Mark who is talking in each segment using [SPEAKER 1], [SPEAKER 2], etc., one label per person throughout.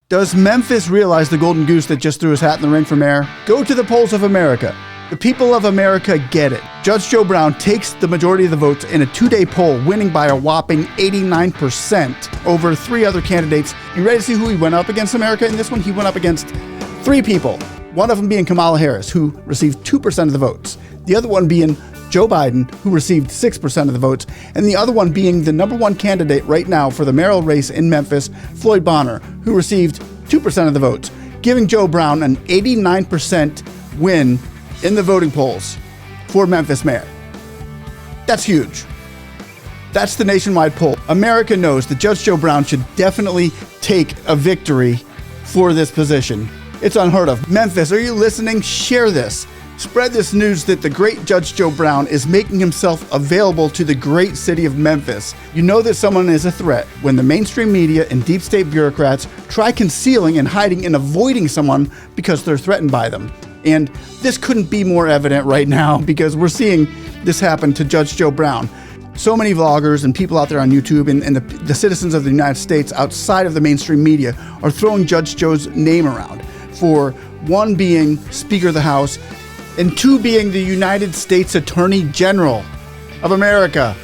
[SPEAKER 1] Does Memphis realize the golden goose that just threw his hat in the ring for mayor? Go to the polls of America. The people of America get it. Judge Joe Brown takes the majority of the votes in a 2-day poll, winning by a whopping 89% over 3 other candidates. You ready to see who he went up against, America? In this one, he went up against 3 people. One of them being Kamala Harris, who received 2% of the votes. The other one being Joe Biden, who received 6% of the votes. And the other one being the number 1 candidate right now for the mayoral race in Memphis, Floyd Bonner, who received 2% of the votes, giving Joe Brown an 89% win in the voting polls for Memphis mayor. That's huge. That's the nationwide poll. America knows that Judge Joe Brown should definitely take a victory for this position. It's unheard of. Memphis, are you listening? Share this. Spread this news that the great Judge Joe Brown is making himself available to the great city of Memphis. You know that someone is a threat when the mainstream media and deep state bureaucrats try concealing and hiding and avoiding someone because they're threatened by them. And this couldn't be more evident right now because we're seeing this happen to Judge Joe Brown. So many vloggers and people out there on YouTube and the citizens of the United States outside of the mainstream media are throwing Judge Joe's name around for 1 being Speaker of the House and 2 being the United States Attorney General of America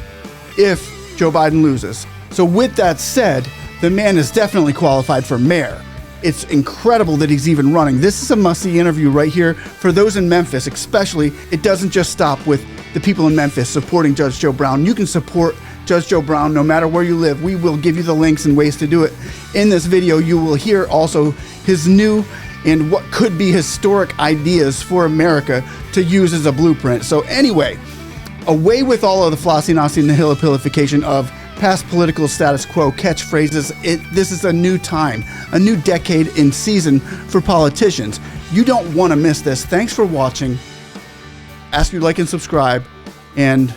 [SPEAKER 1] if Joe Biden loses. So with that said, the man is definitely qualified for mayor. It's incredible that he's even running. This is a must-see interview right here for those in Memphis, especially. It doesn't just stop with the people in Memphis supporting Judge Joe Brown. You can support Judge Joe Brown no matter where you live. We will give you the links and ways to do it. In this video, you will hear also his new and what could be historic ideas for America to use as a blueprint. So anyway, away with all of the flossy, nossy, and nihilopilification of past political status quo catchphrases. This is a new time, a new decade in season for politicians. You don't want to miss this. Thanks for watching. Ask you to like and subscribe. And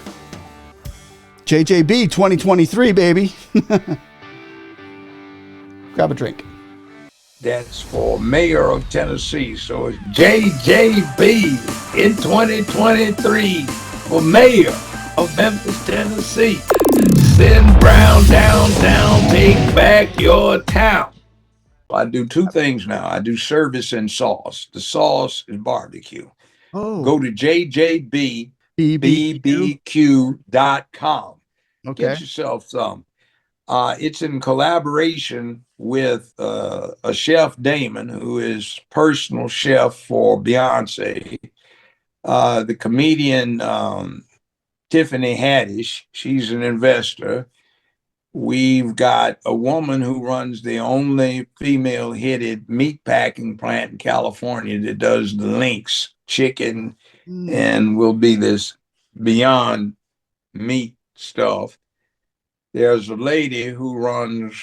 [SPEAKER 1] JJB2023, baby. Grab a drink.
[SPEAKER 2] That's for mayor of Tennessee. So it's JJB in 2023 for mayor of Memphis, Tennessee. Send Brown downtown, take back your town. I do 2 things now. I do service and sauce. The sauce is barbecue.
[SPEAKER 1] Oh.
[SPEAKER 2] Go to JJB2023.com.
[SPEAKER 1] Okay.
[SPEAKER 2] Get yourself some. It's in collaboration with a chef, Damon, who is personal chef for Beyonce. The comedian Tiffany Haddish, she's an investor. We've got a woman who runs the only female-headed meat packing plant in California that does the Lynx chicken and will be this Beyond Meat stuff. There's a lady who runs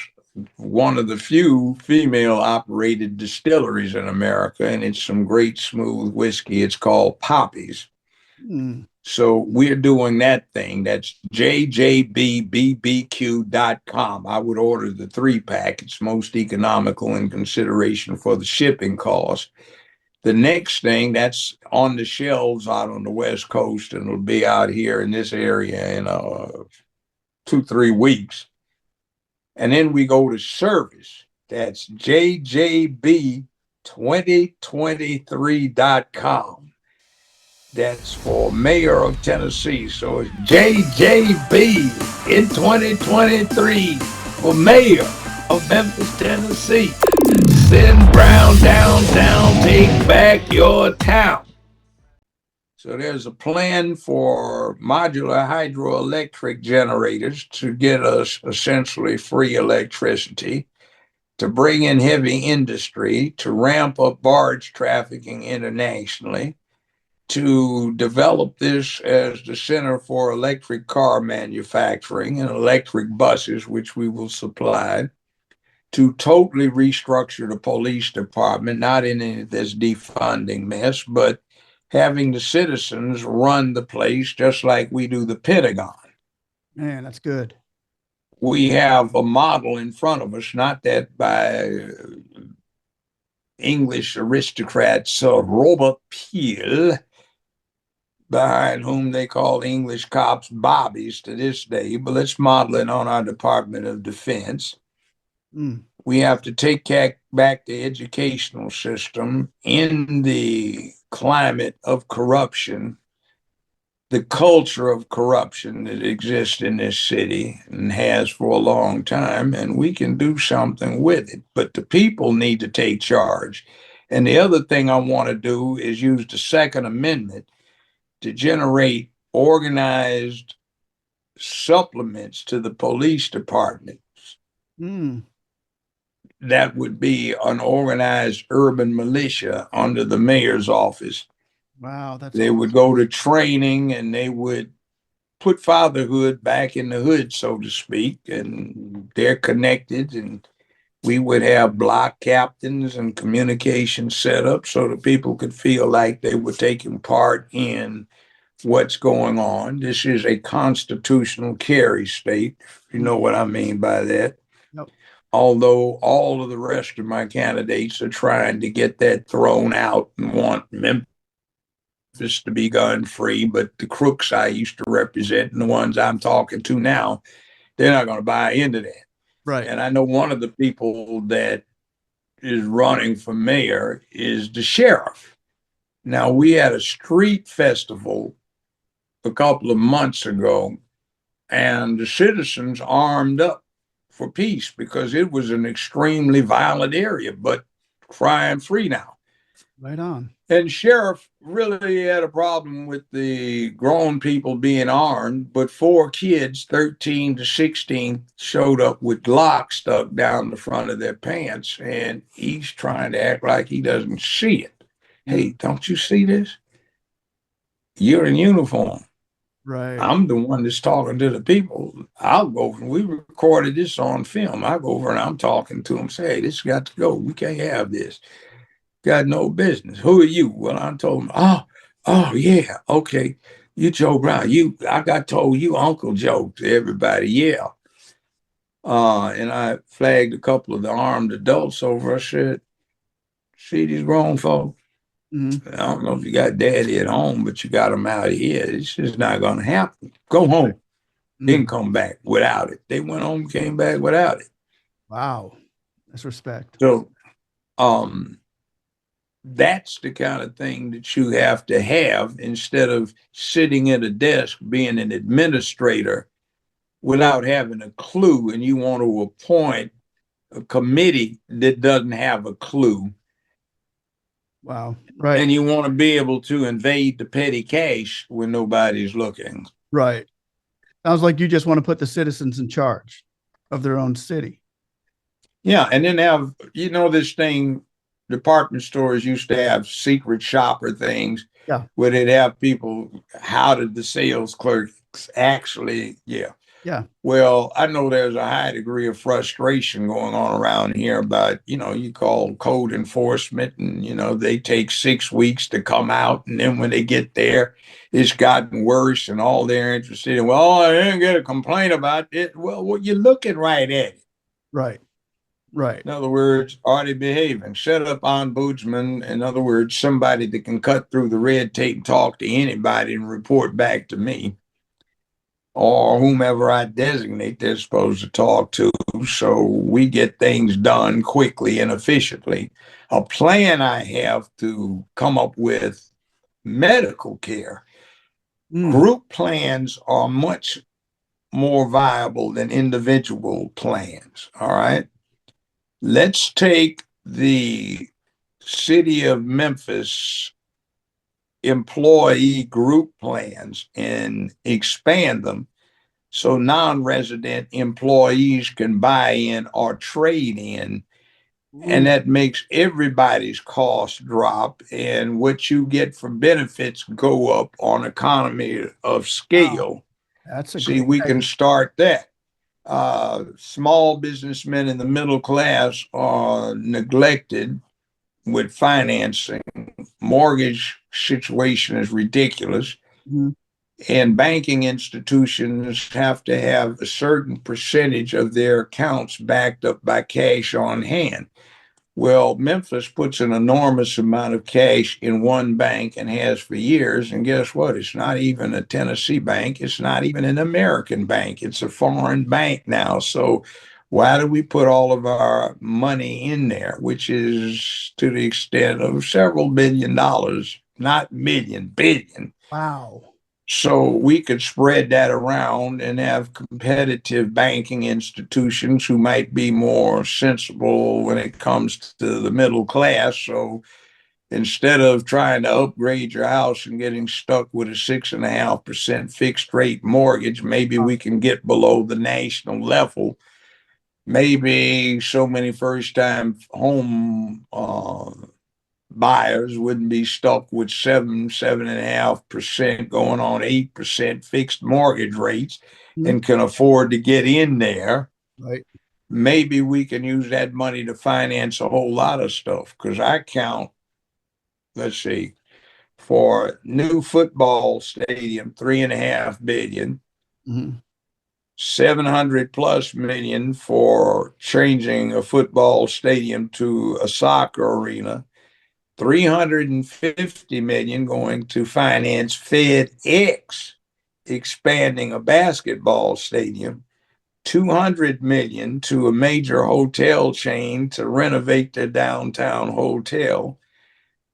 [SPEAKER 2] one of the few female-operated distilleries in America, and it's some great smooth whiskey. It's called Poppy's. So we're doing that thing. That's JJBBBQ.com. I would order the 3-pack. It's most economical in consideration for the shipping cost. The next thing, that's on the shelves out on the West Coast, and it'll be out here in this area in 2-3 weeks. And then we go to service. That's JJB2023.com. That's for mayor of Tennessee. So it's JJB in 2023 for mayor of Memphis, Tennessee. Send Brown downtown, take back your town. So there's a plan for modular hydroelectric generators to get us essentially free electricity, to bring in heavy industry, to ramp up barge trafficking internationally, to develop this as the center for electric car manufacturing and electric buses, which we will supply, to totally restructure the police department, not in any of this defunding mess, but having the citizens run the place just like we do the Pentagon.
[SPEAKER 1] Man, that's good.
[SPEAKER 2] We have a model in front of us, not that by English aristocrats, Robert Peel, behind whom they call English cops bobbies to this day, but let's model it on our Department of Defense. We have to take back the educational system in the climate of corruption, the culture of corruption that exists in this city and has for a long time, and we can do something with it. But the people need to take charge. And the other thing I want to do is use the Second Amendment to generate organized supplements to the police department.
[SPEAKER 1] Mm.
[SPEAKER 2] That would be an organized urban militia under the mayor's office.
[SPEAKER 1] Wow, that's
[SPEAKER 2] They
[SPEAKER 1] awesome.
[SPEAKER 2] would go to training and they would put fatherhood back in the hood, so to speak, and they're connected. And we would have block captains and communication set up so that people could feel like they were taking part in what's going on. This is a constitutional carry state, if you know what I mean by that.
[SPEAKER 1] Yep.
[SPEAKER 2] Although all of the rest of my candidates are trying to get that thrown out and want Memphis to be gun free, but the crooks I used to represent and the ones I'm talking to now, they're not going to buy into that.
[SPEAKER 1] Right.
[SPEAKER 2] And I know one of the people that is running for mayor is the sheriff. Now, we had a street festival a couple of months ago, and the citizens armed up for peace because it was an extremely violent area, but crime free now.
[SPEAKER 1] Right on.
[SPEAKER 2] And sheriff really had a problem with the grown people being armed, but 4 kids, 13 to 16, showed up with Glocks stuck down the front of their pants, and he's trying to act like he doesn't see it. Hey, don't you see this? You're in uniform.
[SPEAKER 1] Right.
[SPEAKER 2] I'm the one that's talking to the people. I'll go. We recorded this on film. I go over and I'm talking to them. Say, hey, this got to go. We can't have this. Got no business. Who are you? Well, I told him, oh yeah, okay. You Joe Brown. I got told you Uncle Joe to everybody. Yeah. And I flagged a couple of the armed adults over. I said, see these grown folks?
[SPEAKER 1] Mm-hmm.
[SPEAKER 2] I don't know if you got daddy at home, but you got them out here. It's just not going to happen. Go home.
[SPEAKER 1] Mm-hmm.
[SPEAKER 2] Didn't come back without it. They went home, came back without it.
[SPEAKER 1] Wow. That's respect.
[SPEAKER 2] So, that's the kind of thing that you have to have instead of sitting at a desk being an administrator without having a clue, and you want to appoint a committee that doesn't have a clue.
[SPEAKER 1] Wow. Right.
[SPEAKER 2] And you want to be able to invade the petty cash when nobody's looking.
[SPEAKER 1] Right. Sounds like you just want to put the citizens in charge of their own city.
[SPEAKER 2] Yeah. And then have, this thing, department stores used to have secret shopper things.
[SPEAKER 1] Yeah.
[SPEAKER 2] Where they'd have people, how did the sales clerks actually, yeah. Well, I know there's a high degree of frustration going on around here about, you call code enforcement and, they take 6 weeks to come out. And then when they get there, it's gotten worse and all they're interested in, well, I didn't get a complaint about it. Well, you're looking right at it.
[SPEAKER 1] Right. Right.
[SPEAKER 2] In other words, are they behaving? Set up ombudsman. In other words, somebody that can cut through the red tape and talk to anybody and report back to me or whomever I designate they're supposed to talk to, so we get things done quickly and efficiently. A plan I have to come up with medical care. Group plans are much more viable than individual plans, all right? Let's take the city of Memphis employee group plans and expand them so non-resident employees can buy in or trade in. And that makes everybody's cost drop, and what you get for benefits go up on economy of scale.
[SPEAKER 1] Wow.
[SPEAKER 2] We can start that. Small businessmen in the middle class are neglected with financing. Mortgage situation is ridiculous.
[SPEAKER 1] Mm-hmm.
[SPEAKER 2] And banking institutions have to have a certain percentage of their accounts backed up by cash on hand. Well, Memphis puts an enormous amount of cash in one bank and has for years. And guess what? It's not even a Tennessee bank. It's not even an American bank. It's a foreign bank now. So Why do we put all of our money in there, which is to the extent of several $1 billion, not million, billion?
[SPEAKER 1] Wow.
[SPEAKER 2] So we could spread that around and have competitive banking institutions who might be more sensible when it comes to the middle class. So instead of trying to upgrade your house and getting stuck with a 6.5% fixed rate mortgage, maybe we can get below the national level. Maybe so many first time home buyers wouldn't be stuck with 7.5% going on 8% fixed mortgage rates
[SPEAKER 1] Mhm.
[SPEAKER 2] and can afford to get in there.
[SPEAKER 1] Right.
[SPEAKER 2] Maybe we can use that money to finance a whole lot of stuff. Because I count, let's see, for new football stadium, 3.5 billion,
[SPEAKER 1] Hmm.
[SPEAKER 2] 700 plus million for changing a football stadium to a soccer arena, 350 million going to finance FedEx expanding a basketball stadium, 200 million to a major hotel chain to renovate their downtown hotel,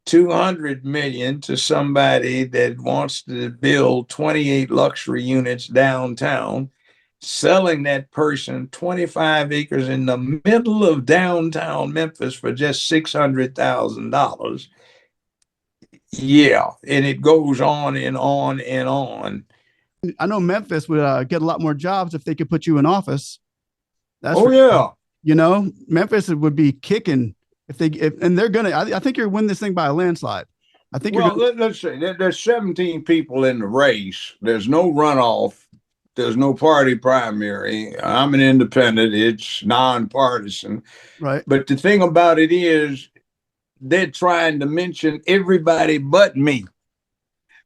[SPEAKER 2] 200 million to somebody that wants to build 28 luxury units downtown, selling that person 25 acres in the middle of downtown Memphis for just $600,000. Yeah, and it goes on and on and on.
[SPEAKER 1] I know Memphis would get a lot more jobs if they could put you in office. That's
[SPEAKER 2] Oh
[SPEAKER 1] for sure.
[SPEAKER 2] yeah.
[SPEAKER 1] You know, Memphis would be kicking if and they're gonna. I think you're winning this thing by a landslide. I think you're
[SPEAKER 2] Well,
[SPEAKER 1] gonna.
[SPEAKER 2] let's say there's 17 people in the race. There's no runoff. There's no party primary. I'm an independent. It's nonpartisan.
[SPEAKER 1] Right.
[SPEAKER 2] But the thing about it is, they're trying to mention everybody but me.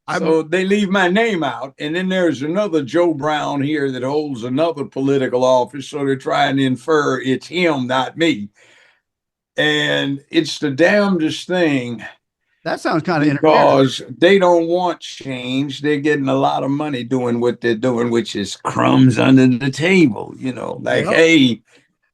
[SPEAKER 1] I'm.
[SPEAKER 2] So they leave my name out. And then there's another Joe Brown here that holds another political office. So they're trying to infer it's him, not me. And it's the damnedest thing
[SPEAKER 1] That sounds kind of interference.
[SPEAKER 2] because they don't want change. They're getting a lot of money doing what they're doing, which is crumbs under the table, like,
[SPEAKER 1] Yep.
[SPEAKER 2] hey,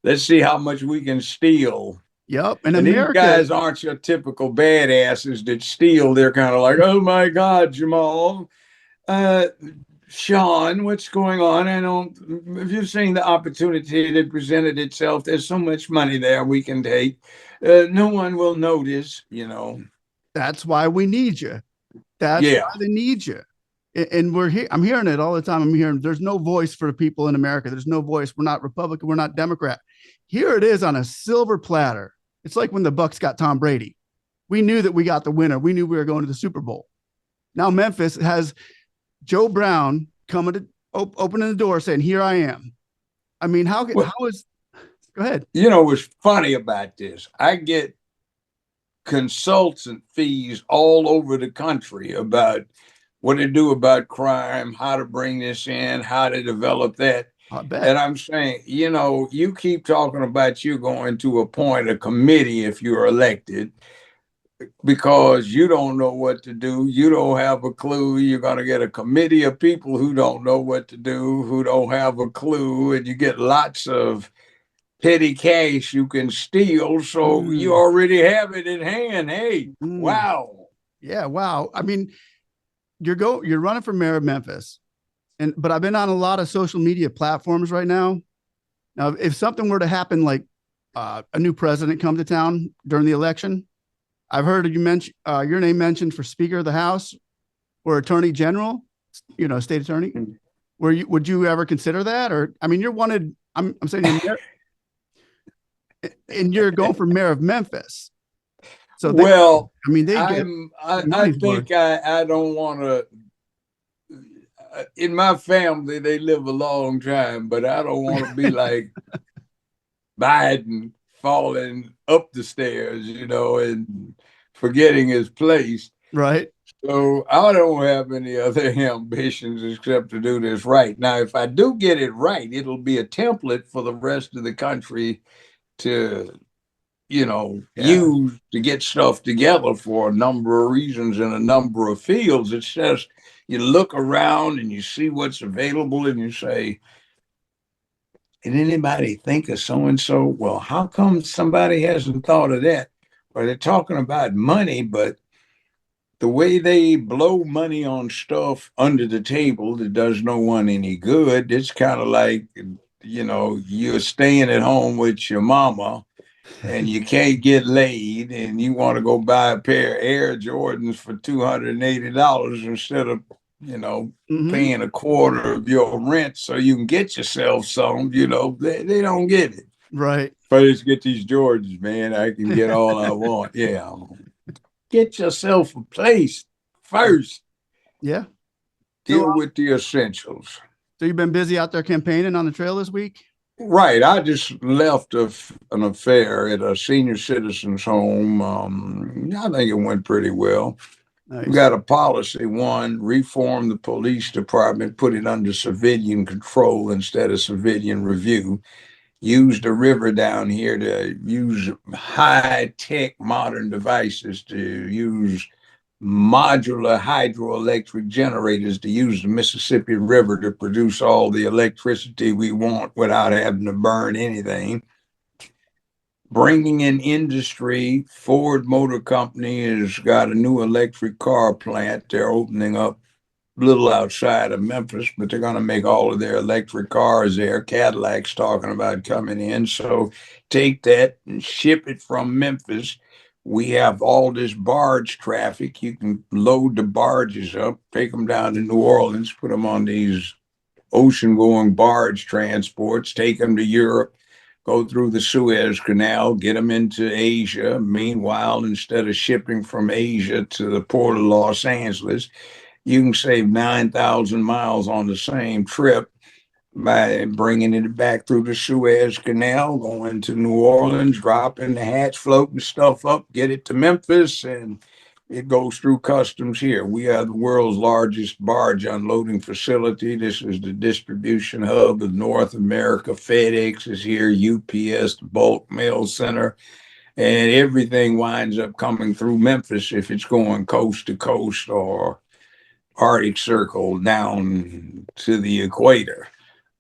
[SPEAKER 2] let's see how much we can steal.
[SPEAKER 1] Yep. In
[SPEAKER 2] And these
[SPEAKER 1] America,
[SPEAKER 2] guys aren't your typical badasses that steal. They're kind of like, oh my God, Jamal, uh, Sean, what's going on? I don't, if you've seen the opportunity that presented itself, there's so much money there we can take. No one will notice.
[SPEAKER 1] that's why we need you. That's
[SPEAKER 2] Yeah.
[SPEAKER 1] why they need you. And we're here. I'm hearing it all the time. I'm hearing there's no voice for the people in America. There's no voice. We're not Republican. We're not Democrat. Here it is on a silver platter. It's like when the Bucks got Tom Brady. We knew that we got the winner. We knew we were going to the Super Bowl. Now Memphis has Joe Brown coming to opening the door saying, "Here I am." I mean,
[SPEAKER 2] Well,
[SPEAKER 1] how is? Go ahead.
[SPEAKER 2] what's funny about this? I get consultant fees all over the country about what to do about crime, how to bring this in, how to develop that.
[SPEAKER 1] I bet.
[SPEAKER 2] And I'm saying, you keep talking about you going to appoint a committee if you're elected because you don't know what to do. You don't have a clue. You're going to get a committee of people who don't know what to do, who don't have a clue, and you get lots of petty cash you can steal. So you
[SPEAKER 1] Mm,
[SPEAKER 2] already have it in hand. Hey,
[SPEAKER 1] mm.
[SPEAKER 2] wow.
[SPEAKER 1] Yeah. Wow. I mean, you're running for mayor of Memphis, but I've been on a lot of social media platforms right now. Now, if something were to happen, like a new president come to town during the election, I've heard you mention your name mentioned for Speaker of the House or Attorney General, state attorney. Would you ever consider that? Or I mean, you're wanted. I'm saying you're mayor, and you're going for mayor of Memphis. So they,
[SPEAKER 2] Well,
[SPEAKER 1] I mean, they get
[SPEAKER 2] I
[SPEAKER 1] their
[SPEAKER 2] I
[SPEAKER 1] money's worth.
[SPEAKER 2] think I don't want to. In my family, they live a long time, but I don't want to be like Biden falling up the stairs, and forgetting his place.
[SPEAKER 1] Right.
[SPEAKER 2] So I don't have any other ambitions except to do this right. Now, if I do get it right, it'll be a template for the rest of the country to,
[SPEAKER 1] Yeah.
[SPEAKER 2] use to get stuff together for a number of reasons in a number of fields. It's just you look around and you see what's available and you say, Did anybody think of so and so? Well, how come somebody hasn't thought of that? Well, they're talking about money, but the way they blow money on stuff under the table that does no one any good, it's kind of like, you're staying at home with your mama and you can't get laid and you want to go buy a pair of Air Jordans for $280 instead of,
[SPEAKER 1] Mm-hmm.
[SPEAKER 2] paying a quarter of your rent so you can get yourself some, they don't get it.
[SPEAKER 1] Right.
[SPEAKER 2] If I just get these Jordans, man, I can get all I want. Yeah. Get yourself a place first.
[SPEAKER 1] Yeah. So,
[SPEAKER 2] Deal with the essentials.
[SPEAKER 1] so you've been busy out there campaigning on the trail this week?
[SPEAKER 2] Right. I just left an affair at a senior citizens home. I think it went pretty well. We
[SPEAKER 1] Nice.
[SPEAKER 2] got a policy: one, reform the police department, put it under civilian control instead of civilian review. Use the river down here to use high tech modern devices, to use modular hydroelectric generators, to use the Mississippi River to produce all the electricity we want without having to burn anything. Bringing in industry. Ford Motor Company has got a new electric car plant they're opening up a little outside of Memphis, but they're going to make all of their electric cars there. Cadillac's talking about coming in. So take that and ship it from Memphis. We have all this barge traffic. You can load the barges up, take them down to New Orleans, put them on these ocean going barge transports, take them to Europe, go through the Suez Canal, get them into Asia. Meanwhile, instead of shipping from Asia to the port of Los Angeles, you can save 9,000 miles on the same trip by bringing it back through the Suez Canal, going to New Orleans, dropping the hatch, floating stuff up, get it to Memphis, and it goes through customs here. We are the world's largest barge unloading facility. This is the distribution hub of North America. FedEx is here, UPS, the bulk mail center, and everything winds up coming through Memphis if it's going coast to coast or Arctic Circle down to the equator.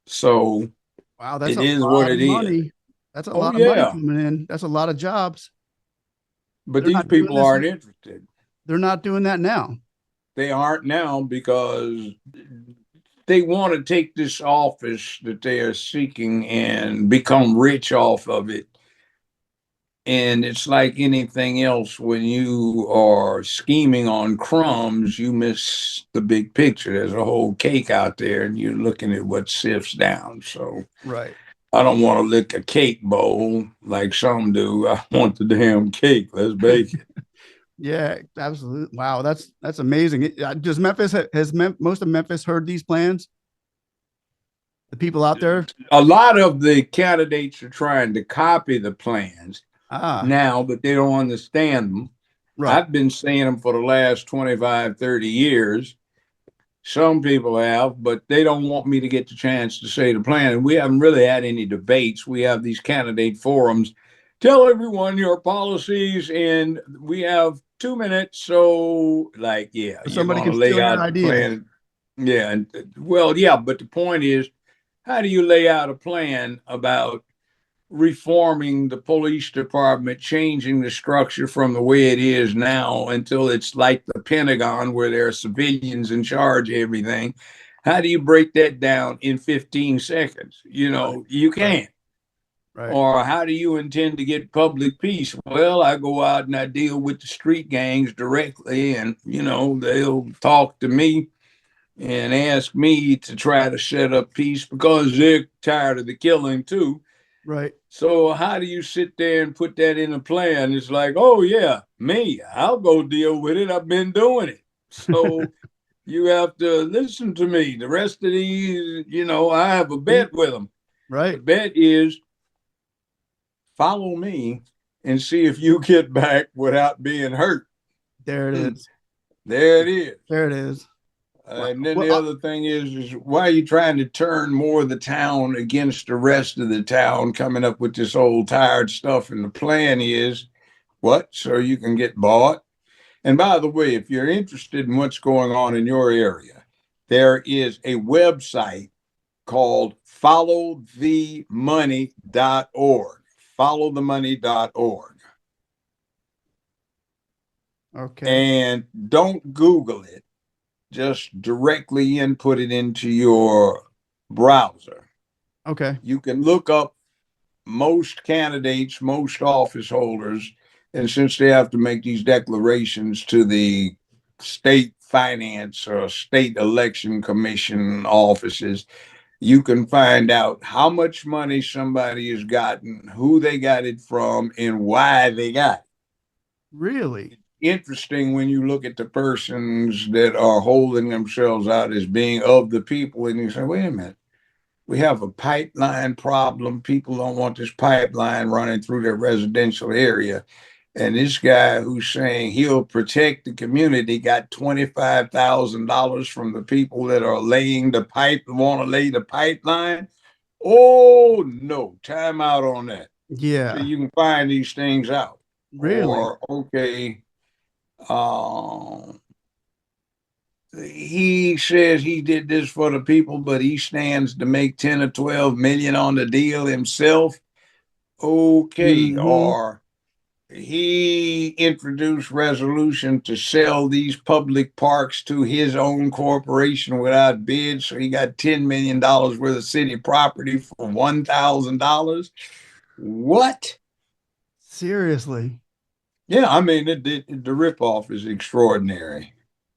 [SPEAKER 2] So
[SPEAKER 1] Wow, that's
[SPEAKER 2] it
[SPEAKER 1] a
[SPEAKER 2] is what
[SPEAKER 1] lot of
[SPEAKER 2] it is.
[SPEAKER 1] money. That's a
[SPEAKER 2] Oh,
[SPEAKER 1] lot of money
[SPEAKER 2] yeah.
[SPEAKER 1] coming in. That's a lot of jobs.
[SPEAKER 2] But
[SPEAKER 1] They're
[SPEAKER 2] these
[SPEAKER 1] not doing
[SPEAKER 2] people
[SPEAKER 1] this.
[SPEAKER 2] aren't interested.
[SPEAKER 1] They're not doing that now.
[SPEAKER 2] They aren't now because they want to take this office that they are seeking and become rich off of it. And it's like anything else, when you are scheming on crumbs, you miss the big picture. There's a whole cake out there, and you're looking at what sifts down. So
[SPEAKER 1] Right.
[SPEAKER 2] I don't want to lick a cake bowl like some do. I want the damn cake. Let's bake it.
[SPEAKER 1] Yeah, absolutely. Wow, that's amazing. Does Memphis has most of Memphis heard these plans? The people out there.
[SPEAKER 2] A lot of the candidates are trying to copy the plans
[SPEAKER 1] Ah,
[SPEAKER 2] now, but they don't understand them.
[SPEAKER 1] right.
[SPEAKER 2] I've been saying them for the last 25, 30 years. Some people have, but they don't want me to get the chance to say the plan. And we haven't really had any debates. We have these candidate forums. Tell everyone your policies, and we have 2 minutes. So, like, yeah,
[SPEAKER 1] So
[SPEAKER 2] you're
[SPEAKER 1] somebody
[SPEAKER 2] going to
[SPEAKER 1] can
[SPEAKER 2] lay
[SPEAKER 1] steal your
[SPEAKER 2] out the
[SPEAKER 1] ideas.
[SPEAKER 2] plan. Yeah. And, well, yeah, but the point is, how do you lay out a plan about reforming the police department, changing the structure from the way it is now until it's like the Pentagon, where there are civilians in charge of everything? How do you break that down in 15 seconds?
[SPEAKER 1] Right.
[SPEAKER 2] You
[SPEAKER 1] Right.
[SPEAKER 2] can't.
[SPEAKER 1] Right.
[SPEAKER 2] Or how do you intend to get public peace? Well, I go out and I deal with the street gangs directly, and they'll talk to me and ask me to try to set up peace because they're tired of the killing too.
[SPEAKER 1] Right.
[SPEAKER 2] So how do you sit there and put that in a plan? It's like, oh yeah, me, I'll go deal with it. I've been doing it. So you have to listen to me. The rest of these, I have a bet with them. The
[SPEAKER 1] Right.
[SPEAKER 2] bet is follow me and see if you get back without being hurt.
[SPEAKER 1] There it is.
[SPEAKER 2] There it is.
[SPEAKER 1] There it is. Wow.
[SPEAKER 2] And then
[SPEAKER 1] Well,
[SPEAKER 2] the other thing is why are you trying to turn more of the town against the rest of the town, coming up with this old tired stuff? And the plan is what? So you can get bought. And by the way, if you're interested in what's going on in your area, there is a website called followthemoney.org. Followthemoney.org.
[SPEAKER 1] Okay.
[SPEAKER 2] And don't Google it. Just directly input it into your browser.
[SPEAKER 1] Okay.
[SPEAKER 2] You can look up most candidates, most office holders, and since they have to make these declarations to the state finance or state election commission offices, you can find out how much money somebody has gotten, who they got it from, and why they got it.
[SPEAKER 1] Really?
[SPEAKER 2] Interesting when you look at the persons that are holding themselves out as being of the people, and you say, wait a minute, we have a pipeline problem. People don't want this pipeline running through their residential area. And this guy who's saying he'll protect the community got $25,000 from the people that are laying the pipe, want to lay the pipeline. Oh, no, time out on that. So
[SPEAKER 1] Yeah.
[SPEAKER 2] you can find these things out.
[SPEAKER 1] Really?
[SPEAKER 2] Or, okay, uh, he says he did this for the people, but he stands to make 10 or 12 million on the deal himself. Okay.
[SPEAKER 1] Mm-hmm.
[SPEAKER 2] Or he introduced resolution to sell these public parks to his own corporation without bid. So he got $10 million worth of city property for $1,000. What?
[SPEAKER 1] Seriously?
[SPEAKER 2] Yeah, I mean, the ripoff is extraordinary.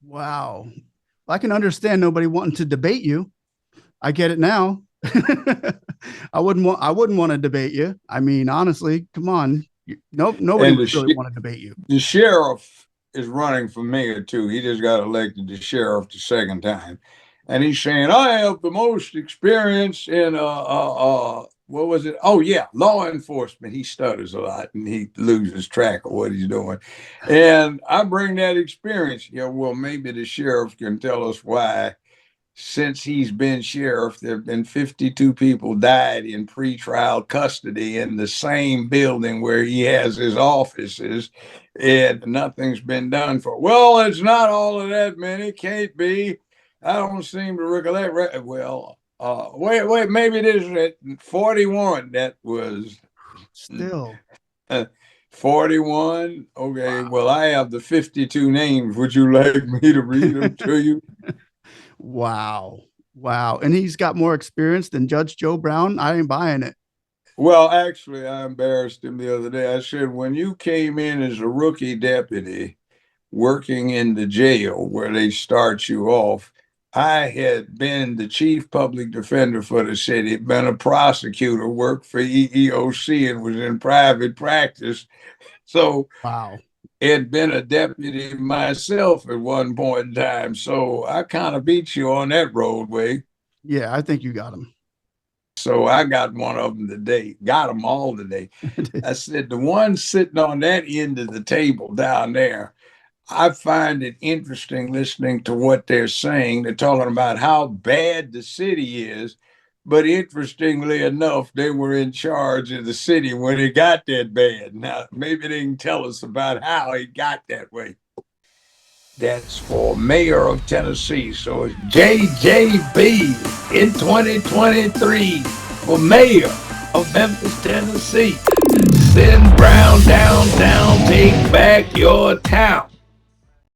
[SPEAKER 1] Wow. I can understand nobody wanting to debate you. I get it now. I wouldn't want to debate you. I mean, honestly, come on. Nope, nobody
[SPEAKER 2] And
[SPEAKER 1] would really want to debate you.
[SPEAKER 2] the sheriff is running for mayor too. He just got elected the sheriff the second time, and he's saying, "I have the most experience in what was it? Oh yeah, law enforcement." He stutters a lot and he loses track of what he's doing, and I bring that experience. Yeah, well, maybe the sheriff can tell us why. Since he's been sheriff, there have been 52 people died in pretrial custody in the same building where he has his offices, and nothing's been done for. Well, it's not all of that many. Can't be. I don't seem to recollect. Well, wait, maybe it is at 41. That was
[SPEAKER 1] Still.
[SPEAKER 2] 41. Okay,
[SPEAKER 1] Wow.
[SPEAKER 2] well, I have the 52 names. Would you like me to read them to you?
[SPEAKER 1] Wow. Wow. And he's got more experience than Judge Joe Brown. I ain't buying it.
[SPEAKER 2] Well, actually, I embarrassed him the other day. I said, when you came in as a rookie deputy working in the jail where they start you off, I had been the chief public defender for the city, been a prosecutor, worked for EEOC, and was in private practice. So
[SPEAKER 1] Wow.
[SPEAKER 2] had been a deputy myself at one point in time. So I kind of beat you on that roadway.
[SPEAKER 1] Yeah, I think you got him.
[SPEAKER 2] So I got one of them today, got them all today. I said, the one sitting on that end of the table down there, I find it interesting listening to what they're saying. They're talking about how bad the city is. But interestingly enough, they were in charge of the city when it got that bad. Now, maybe they can tell us about how it got that way. That's for mayor of Tennessee. So it's JJB in 2023 for mayor of Memphis, Tennessee. Send Brown downtown, take back your town.